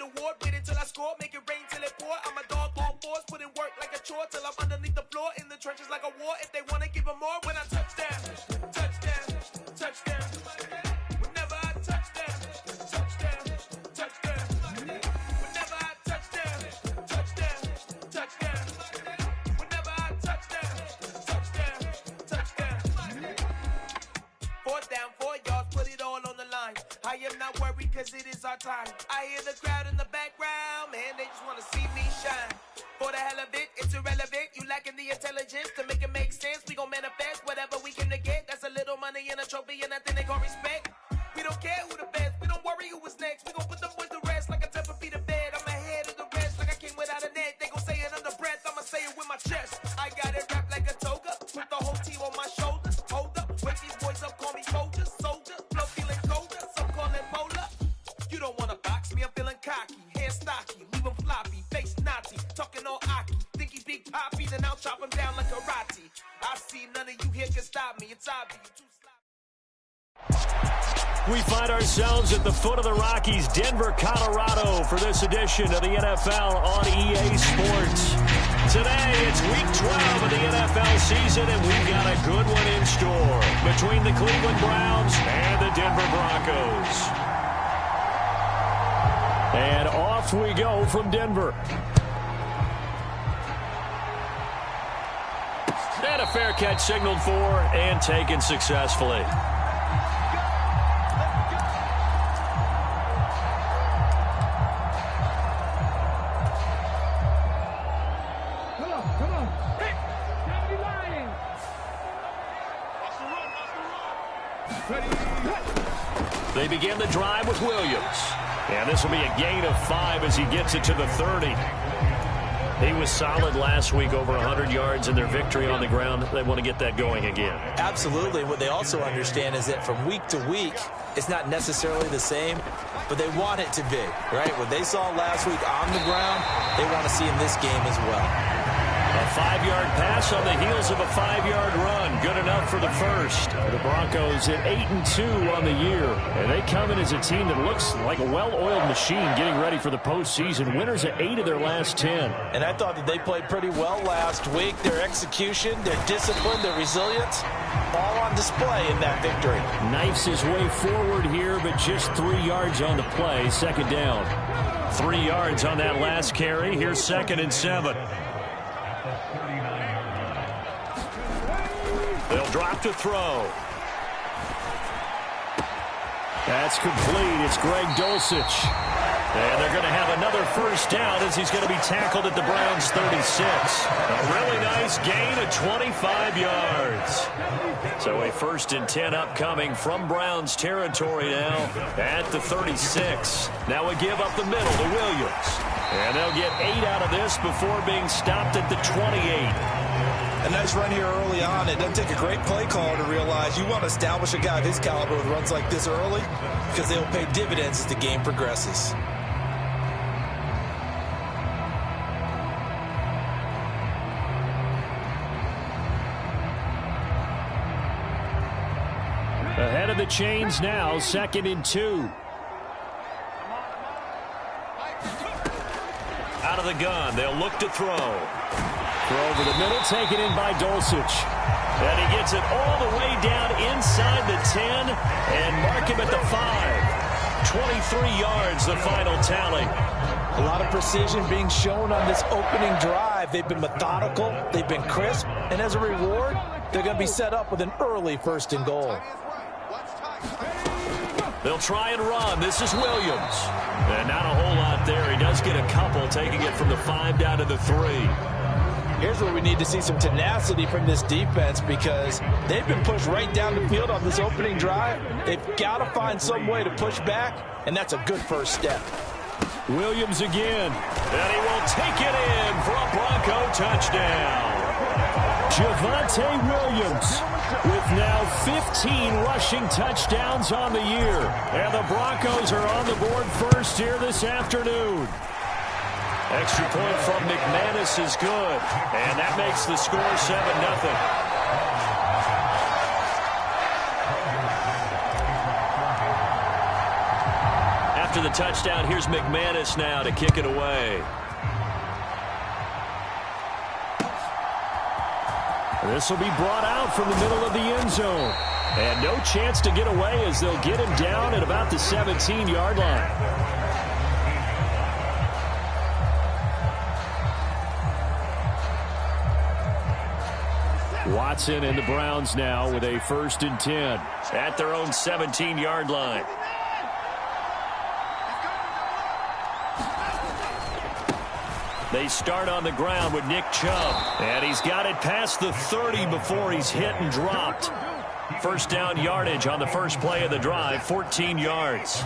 get award, wait until I score, make it rain till it pour. I'm a dog on fours, put in work like a chore till I'm underneath the floor, in the trenches like a war. If they want to give them more, when I touch down, touchdown, touchdown. Whenever I touch down, touchdown, touchdown. Whenever I touch down, touchdown, touchdown. Whenever I touch down, touchdown, touchdown. 4th down, 4 yards, put it all on the line. I am not worried cause it is our time. I hear the crowd in the background, man, they just want to see me shine. For the hell of it, it's irrelevant. You lacking the intelligence to make it make sense. We gon' manifest whatever we came to get. That's a little money and a trophy and nothing they gon' respect. We don't care who the best, we don't worry who was next. We gon' put them boys to rest like a 10 feet of bed. I'm ahead of the rest like I came without a net. They gon' say it under breath, I'ma say it with my chest. I got it wrapped like a toga, put the whole team on my shoulders. Hold up, wake these boys up, call me soldier, soldier. Flow feeling colder, some call it polar. You don't wanna box me, I'm feeling cocky. Hair stocky, leave him floppy, face Nazi. Talking all Aki, think he big poppy, then I'll chop him down like karate. I see none of you here can stop me, it's obvious, you too sloppy. We find ourselves at the foot of the Rockies, Denver, Colorado, for this edition of the NFL on EA Sports. Today, it's Week 12 of the NFL season, and we've got a good one in store between the Cleveland Browns and the Denver Broncos. And off we go from Denver. And a fair catch signaled for and taken successfully. They begin the drive with Williams. And this will be a gain of 5 as he gets it to the 30. He was solid last week, over 100 yards in their victory on the ground. They want to get that going again. Absolutely. What they also understand is that from week to week, it's not necessarily the same, but they want it to be, right? What they saw last week on the ground, they want to see in this game as well. A 5-yard pass on the heels of a 5-yard run. Good enough for the first. The Broncos at 8-2 on the year. And they come in as a team that looks like a well-oiled machine getting ready for the postseason. Winners at 8 of their last 10. And I thought that they played pretty well last week. Their execution, their discipline, their resilience, all on display in that victory. Knifes his way forward here, but just 3 yards on the play. Second down. 3 yards on that last carry. Here's 2nd and 7. They'll drop to throw. That's complete. It's Greg Dulcich. And they're going to have another first down as he's going to be tackled at the Browns' 36. A really nice gain of 25 yards. So a 1st and 10 upcoming from Browns territory now at the 36. Now we give up the middle to Williams. And they'll get 8 out of this before being stopped at the 28. A nice run here early on. It doesn't take a great play caller to realize you want to establish a guy of his caliber with runs like this early because they'll pay dividends as the game progresses. Ahead of the chains now, 2nd and 2. Out of the gun, they'll look to throw. Throw over the middle, taken in by Dulcich. And he gets it all the way down inside the 10 and mark him at the 5. 23 yards, the final tally. A lot of precision being shown on this opening drive. They've been methodical, they've been crisp, and as a reward, they're going to be set up with an early 1st and goal. They'll try and run. This is Williams. And not a whole lot there. He does get a couple, taking it from the 5 down to the 3. Here's where we need to see some tenacity from this defense because they've been pushed right down the field on this opening drive. They've got to find some way to push back, and that's a good first step. Williams again. And he will take it in for a Bronco touchdown. Javonte Williams with now 15 rushing touchdowns on the year. And the Broncos are on the board first here this afternoon. Extra point from McManus is good. And that makes the score 7-0. After the touchdown, here's McManus now to kick it away. This will be brought out from the middle of the end zone. And no chance to get away as they'll get him down at about the 17-yard line. Watson and the Browns now with a 1st and 10 at their own 17-yard line. They start on the ground with Nick Chubb. And he's got it past the 30 before he's hit and dropped. First down yardage on the first play of the drive, 14 yards.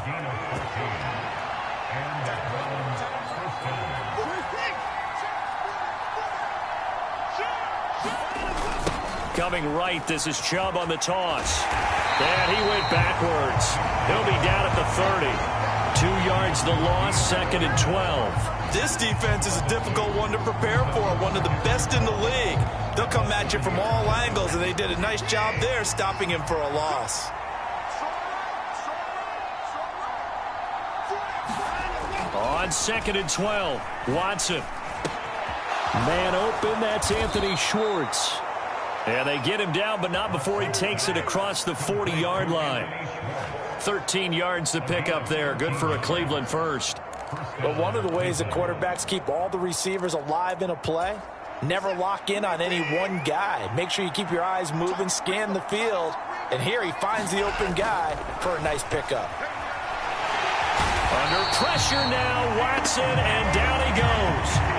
Coming right, this is Chubb on the toss. And he went backwards. He'll be down at the 30. 2 yards the loss, 2nd and 12. This defense is a difficult one to prepare for, one of the best in the league. They'll come at you from all angles, and they did a nice job there stopping him for a loss. On 2nd and 12, Watson. Man open, that's Anthony Schwartz. And they get him down, but not before he takes it across the 40-yard line. 13 yards to pick up there. Good for a Cleveland first. But one of the ways that quarterbacks keep all the receivers alive in a play, never lock in on any one guy. Make sure you keep your eyes moving, scan the field. And here he finds the open guy for a nice pickup. Under pressure now, Watson, and down he goes.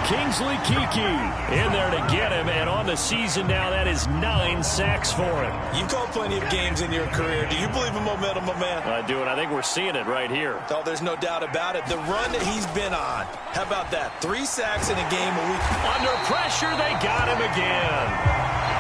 Kingsley Keke in there to get him, and on the season now, that is 9 sacks for him. You've called plenty of games in your career. Do you believe in momentum, my man? I do, and I think we're seeing it right here. Oh, there's no doubt about it. The run that he's been on. How about that? 3 sacks in a game a week. Under pressure, they got him again.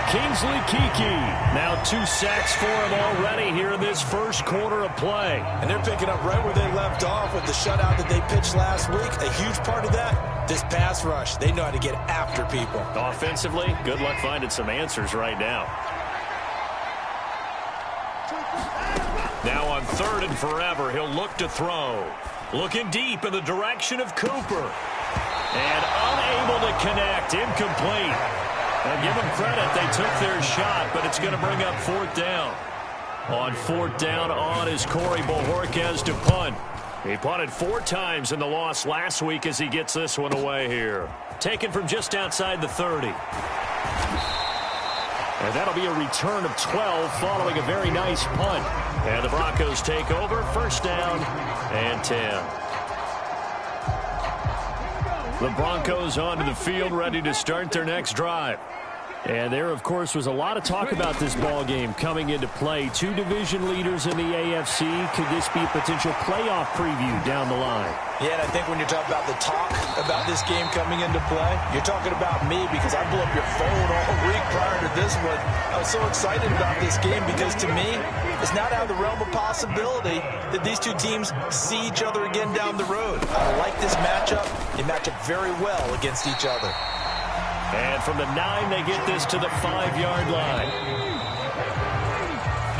Kingsley Keke, now 2 sacks for him already here in this first quarter of play. And they're picking up right where they left off with the shutout that they pitched last week. A huge part of that, this pass rush. They know how to get after people. Offensively, good luck finding some answers right now. Now on 3rd and forever, he'll look to throw. Looking deep in the direction of Cooper. And unable to connect, incomplete. Now give them credit, they took their shot, but it's going to bring up 4th down. On 4th down on is Corey Bojorquez to punt. He punted 4 times in the loss last week as he gets this one away here. Taken from just outside the 30. And that'll be a return of 12 following a very nice punt. And the Broncos take over, 1st down and 10. The Broncos onto the field, ready to start their next drive. And there, of course, was a lot of talk about this ball game coming into play. 2 division leaders in the AFC. Could this be a potential playoff preview down the line? Yeah, and I think when you're talking about the talk about this game coming into play, you're talking about me because I blew up your phone all week prior to this one. I was so excited about this game because, to me, it's not out of the realm of possibility that these 2 teams see each other again down the road. I like this matchup. They match up very well against each other. And from the 9, they get this to the 5-yard line.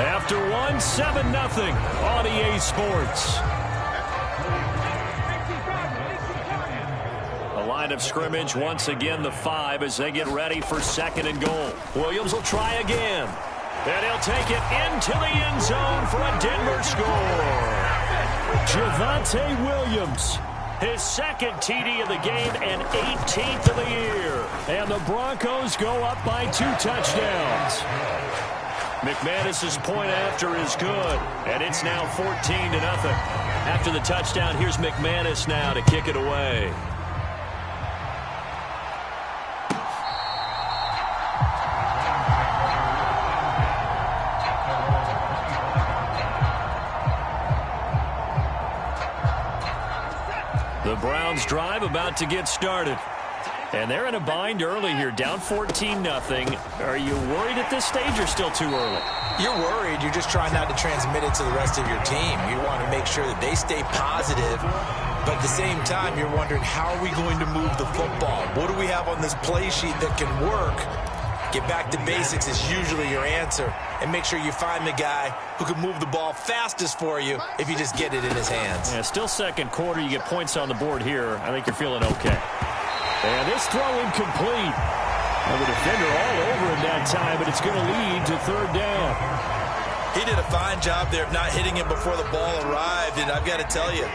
After 1, 7-0 on EA Sports. A line of scrimmage, once again the 5 as they get ready for 2nd and goal. Williams will try again. And he'll take it into the end zone for a Denver score. Javonte Williams. His 2nd TD of the game and 18th of the year. And the Broncos go up by 2 touchdowns. McManus's point after is good. And it's now 14-0. After the touchdown, here's McManus now to kick it away. The Browns drive about to get started. And they're in a bind early here, down 14-0. Are you worried at this stage or still too early? You're worried. You're just trying not to transmit it to the rest of your team. You want to make sure that they stay positive. But at the same time, you're wondering, how are we going to move the football? What do we have on this play sheet that can work? Get back to basics is usually your answer. And make sure you find the guy who can move the ball fastest for you if you just get it in his hands. Yeah, still second quarter. You get points on the board here. I think you're feeling okay. And this throw incomplete. And the defender all over him that time, but it's going to lead to third down. He did a fine job there of not hitting him before the ball arrived. And I've got to tell you,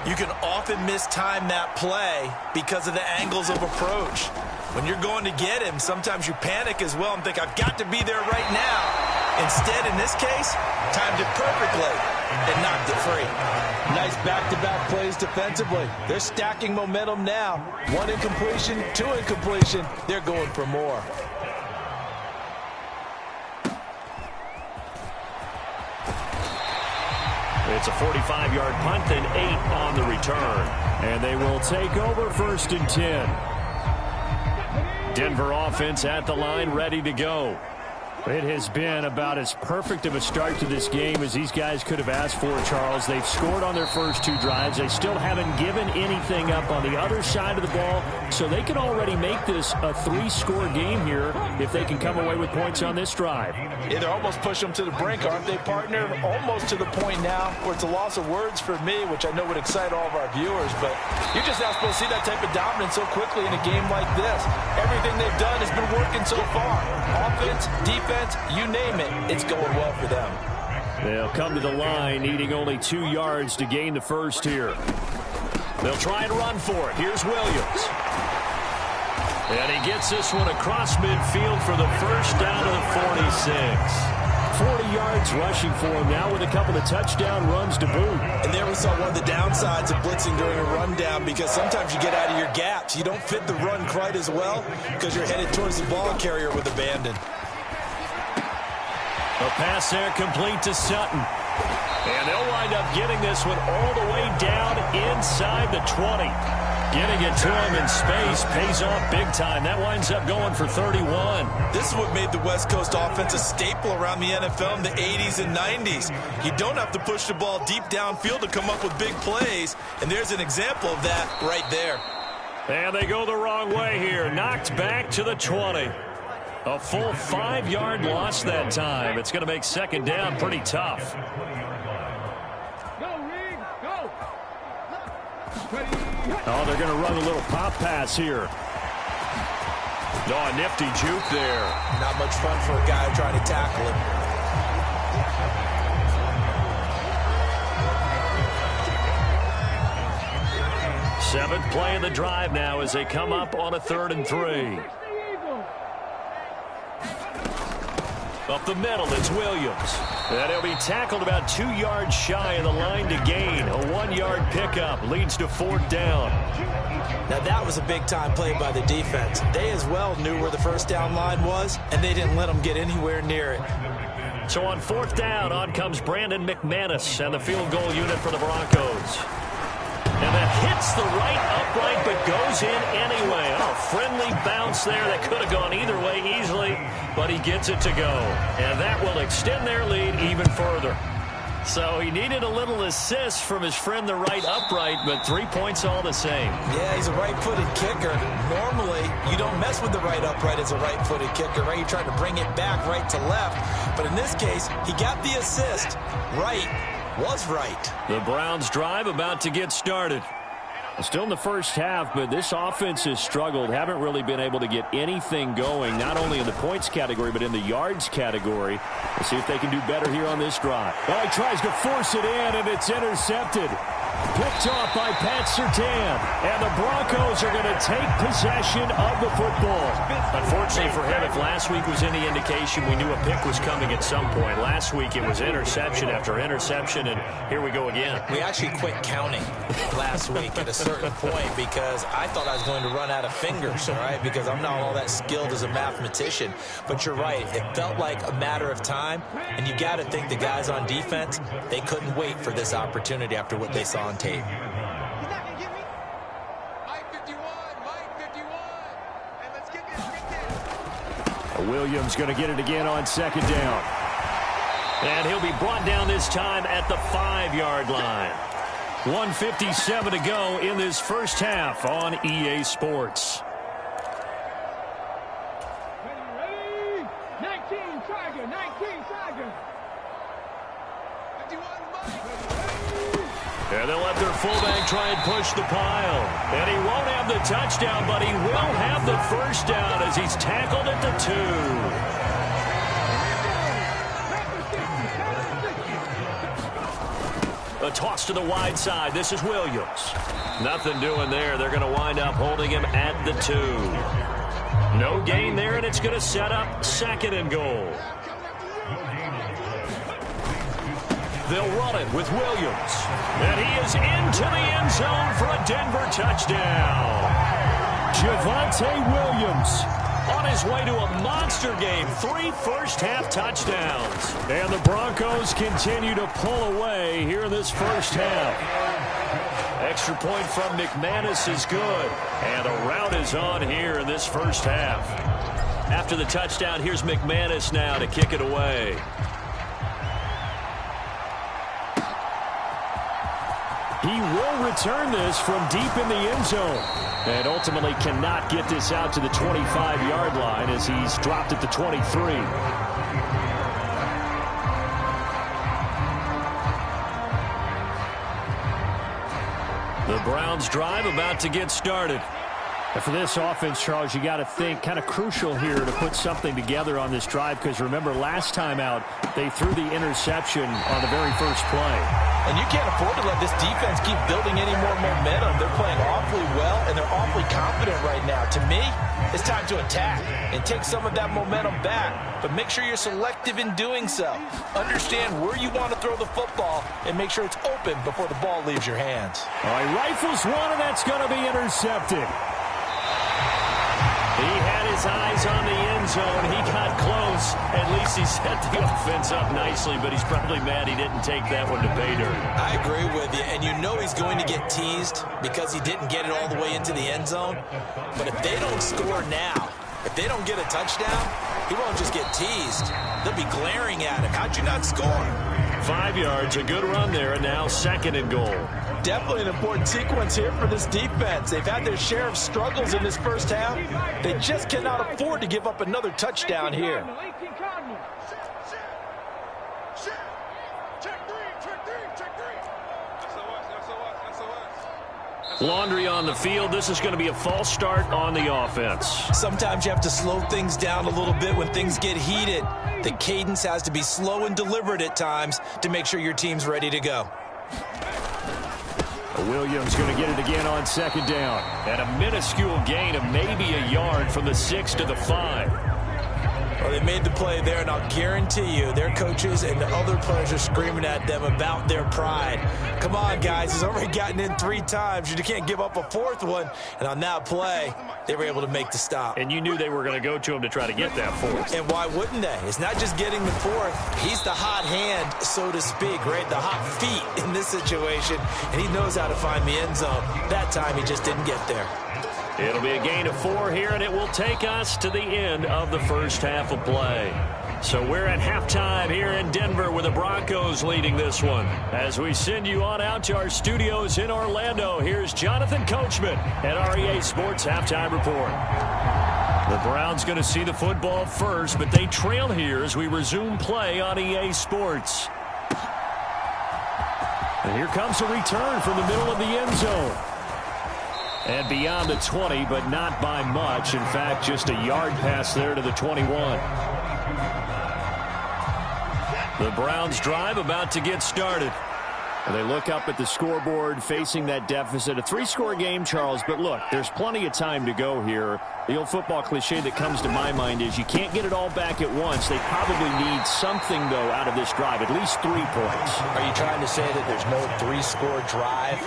you can often mistime that play because of the angles of approach. When you're going to get him, sometimes you panic as well and think, I've got to be there right now. Instead, in this case, timed it perfectly and knocked it free. Nice back-to-back plays defensively. They're stacking momentum now. 1 incompletion, 2 incompletion. They're going for more. It's a 45-yard punt and 8 on the return. And they will take over 1st and 10. Denver offense at the line, ready to go. It has been about as perfect of a start to this game as these guys could have asked for, Charles. They've scored on their first 2 drives. They still haven't given anything up on the other side of the ball, so they can already make this a 3-score game here if they can come away with points on this drive. Yeah, they're almost pushing them to the brink, aren't they, partner? Almost to the point now where it's a loss of words for me, which I know would excite all of our viewers, but you're just not supposed to see that type of dominance so quickly in a game like this. Everything they've done has been working so far. Offense, defense, you name it, it's going well for them. They'll come to the line, needing only 2 yards to gain the first here. They'll try and run for it. Here's Williams. And he gets this one across midfield for the first down to the 46. 40 yards rushing for him now with a couple of touchdown runs to boot. And there we saw one of the downsides of blitzing during a rundown, because sometimes you get out of your gaps. You don't fit the run quite as well because you're headed towards the ball carrier with abandon. A pass there complete to Sutton. And they'll wind up getting this one all the way down inside the 20. Getting it to him in space pays off big time. That winds up going for 31. This is what made the West Coast offense a staple around the NFL in the 80s and 90s. You don't have to push the ball deep downfield to come up with big plays, and there's an example of that right there. And they go the wrong way here. Knocked back to the 20. A full 5-yard loss that time. It's going to make second down pretty tough. Oh, they're going to run a little pop pass here. Oh, a nifty juke there. Not much fun for a guy trying to tackle him. Seventh play of the drive now as they come up on a 3rd and 3. Up the middle, it's Williams. And he'll be tackled about 2 yards shy of the line to gain. A 1-yard pickup leads to 4th down. Now that was a big-time play by the defense. They as well knew where the first down line was, and they didn't let them get anywhere near it. So on 4th down, on comes Brandon McManus and the field goal unit for the Broncos. And that hits the right upright but goes in anyway. Oh, friendly bounce there that could have gone either way easily, but he gets it to go. And that will extend their lead even further. So he needed a little assist from his friend the right upright, but 3 points all the same. Yeah, he's a right-footed kicker. Normally, you don't mess with the right upright as a right-footed kicker, right? You're trying to bring it back right to left. But in this case, he got the assist. Right was right. The Browns drive about to get started. Still in the first half, but this offense has struggled. Haven't really been able to get anything going, not only in the points category, but in the yards category. Let's see if they can do better here on this drive. Oh, he tries to force it in, and it's intercepted. Picked off by Pat Surtain. And the Broncos are going to take possession of the football. Unfortunately for him, if last week was any indication, we knew a pick was coming at some point. Last week it was interception after interception, and here we go again. We actually quit counting last week at a certain point because I thought I was going to run out of fingers, all right, because I'm not all that skilled as a mathematician. But you're right. It felt like a matter of time, and you got to think the guys on defense, they couldn't wait for this opportunity after what they saw on tape. He's not going to get me. Mike 51, and let's get this. Williams going to get it again on 2nd down. And he'll be brought down this time at the 5-yard line. 1:57 to go in this first half on EA Sports. try and push the pile. And he won't have the touchdown, but he will have the first down as he's tackled at the 2. A toss to the wide side. This is Williams. Nothing doing there. They're going to wind up holding him at the 2. No gain there, and it's going to set up 2nd and goal. They'll run it with Williams. And he is into the end zone for a Denver touchdown. Javonte Williams on his way to a monster game. 3 first-half touchdowns. And the Broncos continue to pull away here in this first half. Extra point from McManus is good. And the route is on here in this first half. After the touchdown, here's McManus now to kick it away. He will return this from deep in the end zone. And ultimately cannot get this out to the 25-yard line as he's dropped at the 23. The Browns drive about to get started. And for this offense, Charles, you got to think kind of crucial here to put something together on this drive, because remember last time out they threw the interception on the very first play. And you can't afford to let this defense keep building any more momentum. They're playing awfully well, and they're awfully confident right now. To me, it's time to attack and take some of that momentum back. But make sure you're selective in doing so. Understand where you want to throw the football and make sure it's open before the ball leaves your hands. All right, rifles one, and that's going to be intercepted. He had his eyes on the end zone. He got close. At least he set the offense up nicely, but he's probably mad he didn't take that one to pay dirt. I agree with you, and you know he's going to get teased because he didn't get it all the way into the end zone. But if they don't score now, if they don't get a touchdown, he won't just get teased. They'll be glaring at him. How'd you not score? 5 yards, a good run there, and now 2nd and goal. Definitely an important sequence here for this defense. They've had their share of struggles in this first half. They just cannot afford to give up another touchdown here. Laundry on the field. This is going to be a false start on the offense. Sometimes you have to slow things down a little bit when things get heated. The cadence has to be slow and deliberate at times to make sure your team's ready to go. Williams going to get it again on 2nd down. And a minuscule gain of maybe a yard from the 6 to the 5. Well, they made the play there, and I'll guarantee you their coaches and the other players are screaming at them about their pride. Come on, guys. He's already gotten in 3 times. You can't give up a 4th one. And on that play, they were able to make the stop. And you knew they were going to go to him to try to get that 4th. And why wouldn't they? It's not just getting the 4th. He's the hot hand, so to speak, right? The hot feet in this situation. And he knows how to find the end zone. That time, he just didn't get there. It'll be a gain of 4 here, and it will take us to the end of the first half of play. So we're at halftime here in Denver with the Broncos leading this one. As we send you on out to our studios in Orlando, here's Jonathan Coachman at REA Sports Halftime Report. The Browns going to see the football first, but they trail here as we resume play on EA Sports. And here comes a return from the middle of the end zone. And beyond the 20, but not by much. In fact, just a yard pass there to the 21. The Browns drive about to get started. And they look up at the scoreboard facing that deficit. A 3-score game, Charles, but look, there's plenty of time to go here. The old football cliche that comes to my mind is you can't get it all back at once. They probably need something, though, out of this drive, at least 3 points. Are you trying to say that there's no 3-score drive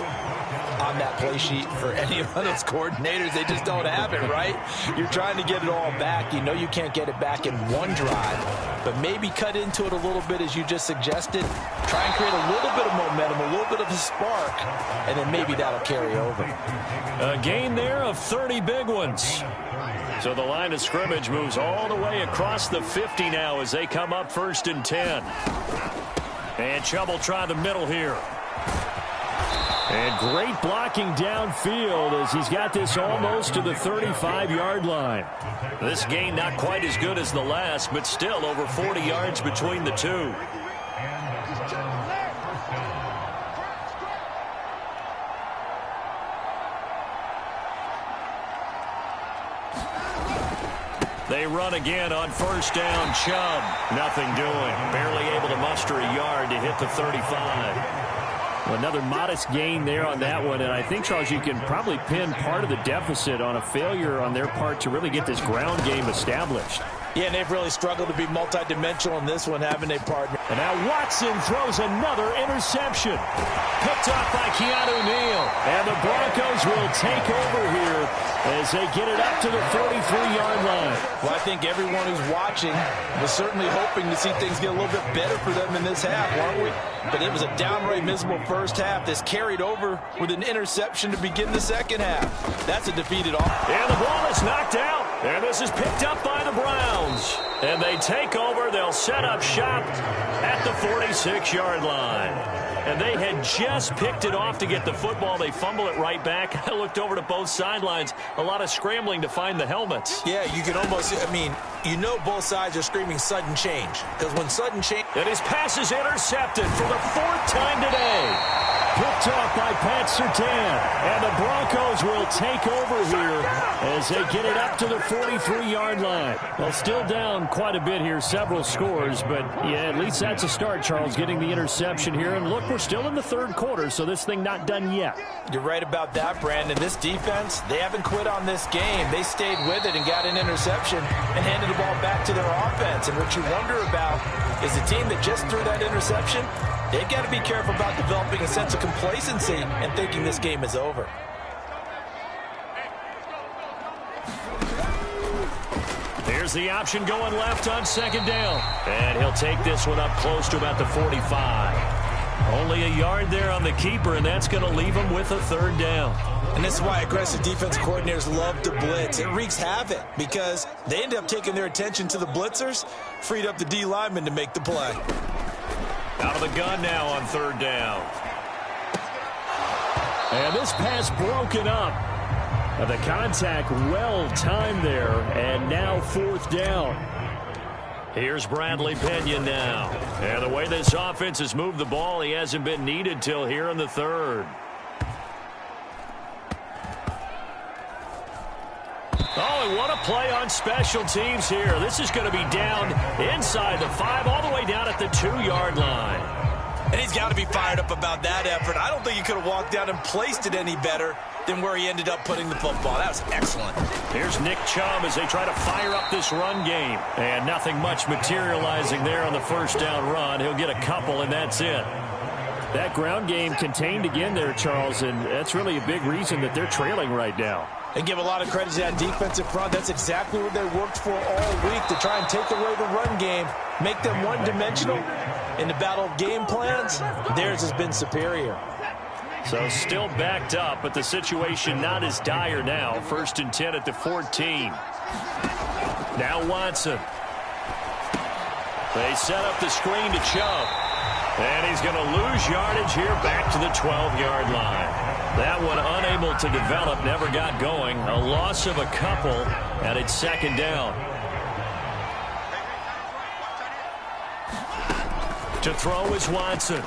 on that play sheet for any of those coordinators? They just don't have it, right? You're trying to get it all back. You know you can't get it back in one drive, but maybe cut into it a little bit as you just suggested. Try and create a little bit of momentum, a little bit of a spark, and then maybe that'll carry over. A gain there of 30 big ones. So the line of scrimmage moves all the way across the 50 now as they come up 1st and 10. And Chubb will try the middle here. And great blocking downfield as he's got this almost to the 35-yard line. This gain not quite as good as the last, but still over 40 yards between the two. They run again on first down. Chubb, nothing doing. Barely able to muster a yard to hit the 35. Another modest gain there on that one, and I think, Charles, you can probably pin part of the deficit on a failure on their part to really get this ground game established. Yeah, and they've really struggled to be multidimensional in this one, haven't they, partner? And now Watson throws another interception. Picked off by Keanu Neal. And the Broncos will take over here as they get it up to the 33-yard line. Well, I think everyone who's watching was certainly hoping to see things get a little bit better for them in this half, weren't we? But it was a downright miserable first half. This carried over with an interception to begin the second half. That's a defeated offense. And the ball is knocked out. And this is picked up by the Browns. And they take over. They'll set up shop at the 46-yard line. And they had just picked it off to get the football. They fumble it right back. I looked over to both sidelines. A lot of scrambling to find the helmets. Yeah, you can almost, you know both sides are screaming sudden change. Because when sudden change... And his pass is intercepted for the 4th time today. Picked off by Pat Surtain. And the Broncos will take over here as they get it up to the 43-yard line. Well, still down quite a bit here, several scores. But, yeah, at least that's a start, Charles, getting the interception here. And look, we're still in the third quarter, so this thing not done yet. You're right about that, Brandon. This defense, they haven't quit on this game. They stayed with it and got an interception and handed the ball back to their offense. And what you wonder about is the team that just threw that interception, they've got to be careful about developing a sense of complacency and thinking this game is over. Here's the option going left on second down. And he'll take this one up close to about the 45. Only a yard there on the keeper, and that's going to leave him with a third down. And this is why aggressive defense coordinators love to blitz. It wreaks havoc because they end up taking their attention to the blitzers, freed up the D lineman to make the play. Out of the gun now on third down. And this pass broken up. The contact well timed there, and now fourth down. Here's Bradley Pinion now. And the way this offense has moved the ball, he hasn't been needed till here in the third. Oh, and what a play on special teams here. This is going to be down inside the 5, all the way down at the 2-yard line. And he's got to be fired up about that effort. I don't think he could have walked down and placed it any better than where he ended up putting the football. That was excellent. Here's Nick Chubb as they try to fire up this run game. And nothing much materializing there on the first down run. He'll get a couple, and that's it. That ground game contained again there, Charles, and that's really a big reason that they're trailing right now. And give a lot of credit to that defensive front. That's exactly what they worked for all week, to try and take away the run game, make them one-dimensional. In the battle of game plans, theirs has been superior. So still backed up, but the situation not as dire now. 1st and 10 at the 14. Now Watson. They set up the screen to Chubb. And he's going to lose yardage here back to the 12-yard line. That one unable to develop, never got going. A loss of a couple, and it's second down. To throw is Watson.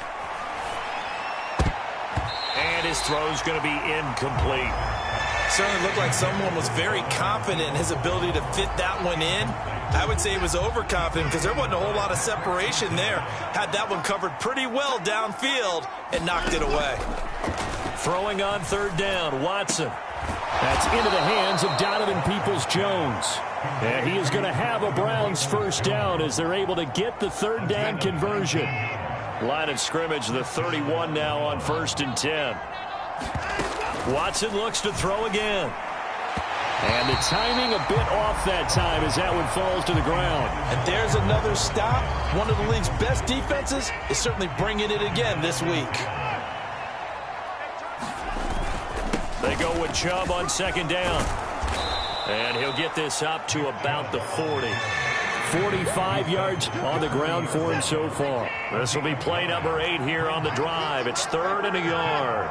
And his throw's going to be incomplete. Certainly looked like someone was very confident in his ability to fit that one in. I would say he was overconfident because there wasn't a whole lot of separation there. Had that one covered pretty well downfield and knocked it away. Throwing on third down, Watson. That's into the hands of Donovan Peoples-Jones. And he is going to have a Browns first down as they're able to get the third down conversion. Line of scrimmage, the 31 now on 1st and 10. Watson looks to throw again. And the timing a bit off that time as that one falls to the ground. And there's another stop. One of the league's best defenses is certainly bringing it again this week. They go with Chubb on second down. And he'll get this up to about the 40. 45 yards on the ground for him so far. This will be play number 8 here on the drive. It's 3rd and a yard.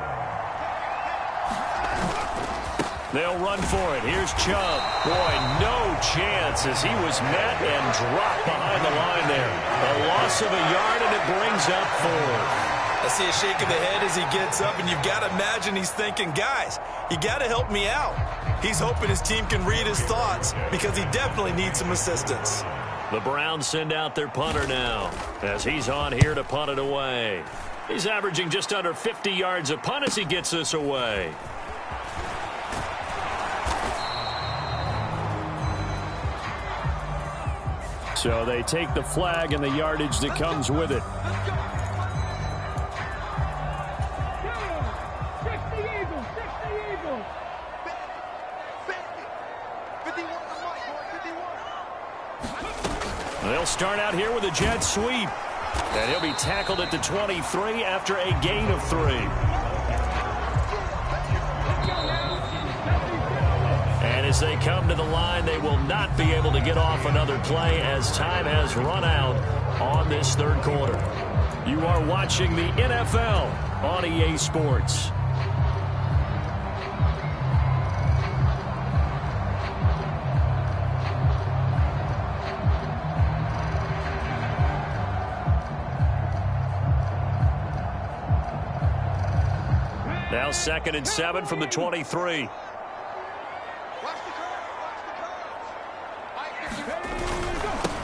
They'll run for it. Here's Chubb. Boy, no chance as he was met and dropped behind the line there. A loss of a yard, and it brings up 4. I see a shake of the head as he gets up, and you've got to imagine he's thinking, guys, you got to help me out. He's hoping his team can read his thoughts because he definitely needs some assistance. The Browns send out their punter now as he's on here to punt it away. He's averaging just under 50 yards a punt as he gets this away. So they take the flag and the yardage that comes with it. They'll start out here with a jet sweep. And he'll be tackled at the 23 after a gain of 3. And as they come to the line, they will not be able to get off another play as time has run out on this third quarter. You are watching the NFL on EA Sports. Now 2nd and 7 from the 23.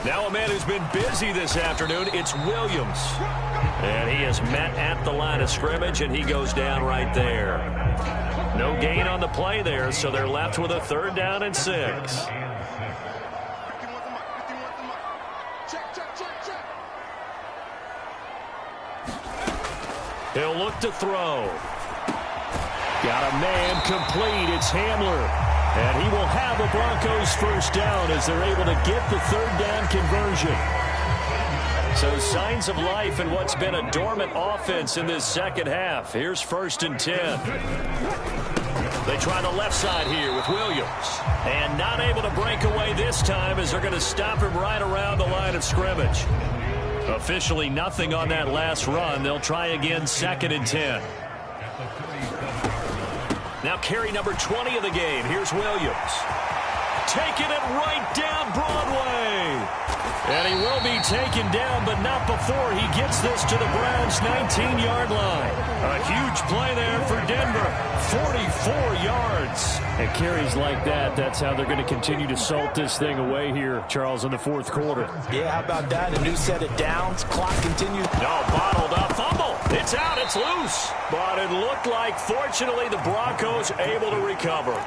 Now a man who's been busy this afternoon, it's Williams. And he is met at the line of scrimmage, and he goes down right there. No gain on the play there, so they're left with a 3rd down and 6. He'll look to throw. Got a man complete. It's Hamler. And he will have a Broncos 1st down as they're able to get the 3rd down conversion. So signs of life in what's been a dormant offense in this second half. Here's 1st and 10. They try the left side here with Williams. And not able to break away this time as they're going to stop him right around the line of scrimmage. Officially nothing on that last run. They'll try again 2nd and 10. Now carry number 20 of the game. Here's Williams. Taking it right down Broadway. And he will be taken down, but not before he gets this to the Browns' 19-yard line. A huge play there for Denver. 44 yards. And carries like that, that's how they're going to continue to salt this thing away here, Charles, in the 4th quarter. Yeah, how about that? A new set of downs. Clock continues. No, bottled up. Fumble. It's out. It's loose. But it looked like, fortunately, the Broncos able to recover.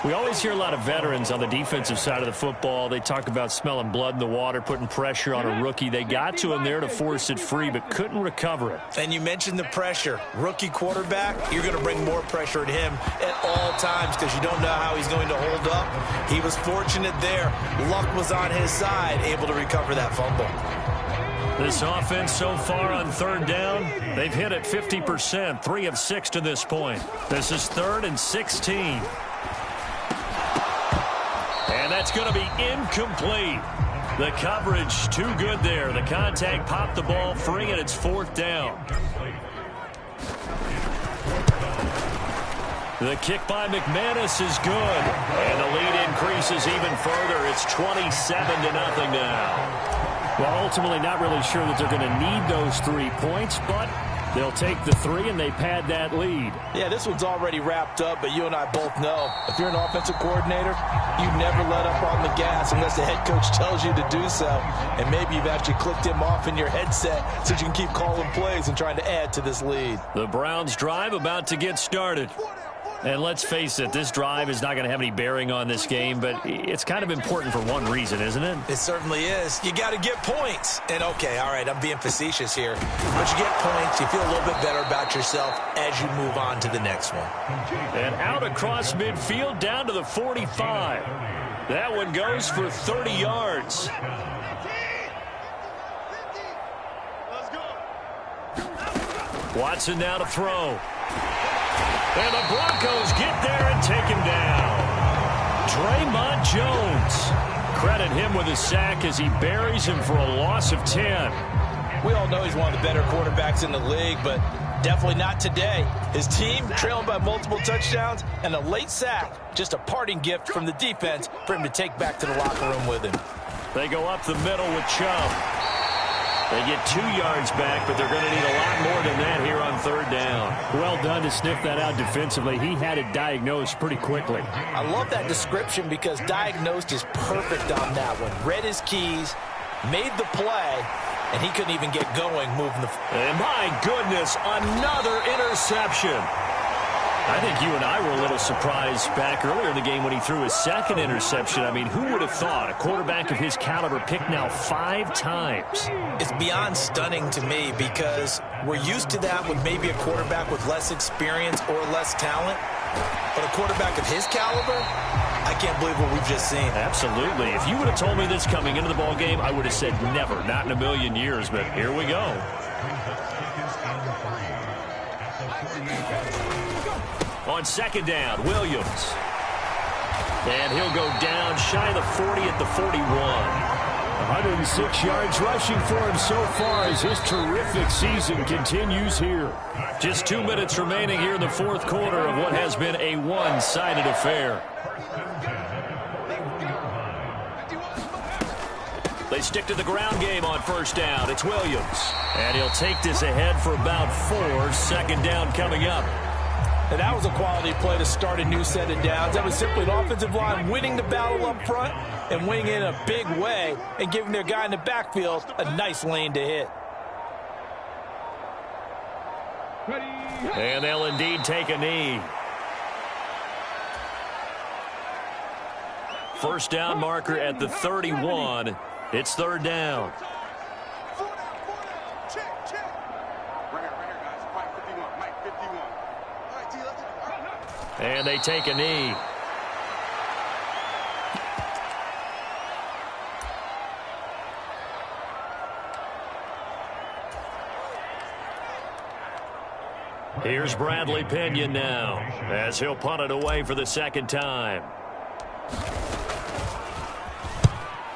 We always hear a lot of veterans on the defensive side of the football. They talk about smelling blood in the water, putting pressure on a rookie. They got to him there to force it free, but couldn't recover it. And you mentioned the pressure. Rookie quarterback, you're going to bring more pressure at him at all times because you don't know how he's going to hold up. He was fortunate there. Luck was on his side, able to recover that fumble. This offense so far on 3rd down, they've hit it 50%, 3 of 6 to this point. This is 3rd and 16. And that's going to be incomplete. The coverage too good there. The contact popped the ball free, and it's 4th down. The kick by McManus is good. And the lead increases even further. It's 27-0 now. Well, ultimately not really sure that they're going to need those 3 points, but they'll take the 3 and they pad that lead. Yeah, this one's already wrapped up, but you and I both know if you're an offensive coordinator, you never let up on the gas unless the head coach tells you to do so. And maybe you've actually clicked him off in your headset so you can keep calling plays and trying to add to this lead. The Browns drive about to get started. And let's face it, this drive is not going to have any bearing on this game, but it's kind of important for one reason, isn't it? It certainly is. You got to get points. And, okay, all right, I'm being facetious here. But you get points, you feel a little bit better about yourself as you move on to the next one. And out across midfield, down to the 45. That one goes for 30 yards. Watson now to throw. And the Broncos get there and take him down. Draymond Jones. Credit him with a sack as he buries him for a loss of 10. We all know he's one of the better quarterbacks in the league, but definitely not today. His team trailing by multiple touchdowns and a late sack. Just a parting gift from the defense for him to take back to the locker room with him. They go up the middle with Chubb. They get 2 yards back, but they're going to need a lot more than that here on 3rd down. Well done to sniff that out defensively. He had it diagnosed pretty quickly. I love that description because diagnosed is perfect on that one. Read his keys, made the play, and he couldn't even get going moving the... And my goodness, another interception. I think you and I were a little surprised back earlier in the game when he threw his 2nd interception. I mean, who would have thought a quarterback of his caliber picked now 5 times? It's beyond stunning to me because we're used to that with maybe a quarterback with less experience or less talent. But a quarterback of his caliber, I can't believe what we've just seen. Absolutely. If you would have told me this coming into the ball game, I would have said never, not in a million years. But here we go. On 2nd down, Williams. And he'll go down shy of the 40 at the 41. 106 yards rushing for him so far as his terrific season continues here. Just 2 minutes remaining here in the 4th quarter of what has been a one-sided affair. They stick to the ground game on 1st down. It's Williams. And he'll take this ahead for about 4. 2nd down coming up. And that was a quality play to start a new set of downs. That was simply an offensive line winning the battle up front and winning it in a big way and giving their guy in the backfield a nice lane to hit. And they'll indeed take a knee. 1st down marker at the 31. It's 3rd down. And they take a knee. Here's Bradley Pinion now as he'll punt it away for the 2nd time.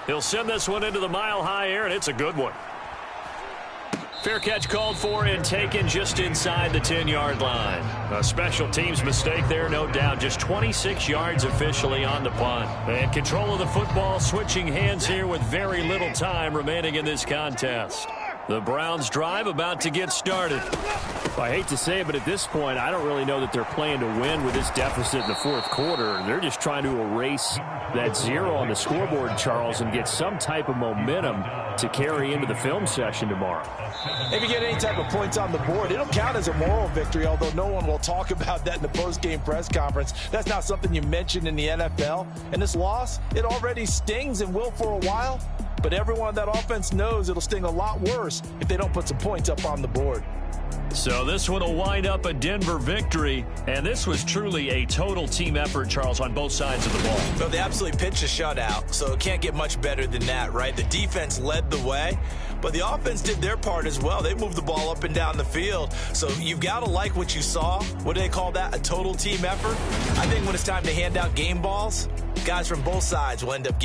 He'll send this one into the mile-high air, and it's a good one. Fair catch called for and taken just inside the 10-yard line. A special teams mistake there, no doubt. Just 26 yards officially on the punt. And control of the football switching hands here with very little time remaining in this contest. The Browns drive about to get started. Well, I hate to say it, but at this point, I don't really know that they're playing to win with this deficit in the 4th quarter. They're just trying to erase that 0 on the scoreboard, Charles, and get some type of momentum to carry into the film session tomorrow. If you get any type of points on the board, it'll count as a moral victory, although no one will talk about that in the post-game press conference. That's not something you mentioned in the NFL. And this loss, it already stings and will for a while. But everyone on that offense knows it'll sting a lot worse if they don't put some points up on the board. So this one will wind up a Denver victory, and this was truly a total team effort, Charles, on both sides of the ball. Well, they absolutely pitched a shutout, so it can't get much better than that, right? The defense led the way, but the offense did their part as well. They moved the ball up and down the field, so you've got to like what you saw. What do they call that? A total team effort? I think when it's time to hand out game balls, guys from both sides will end up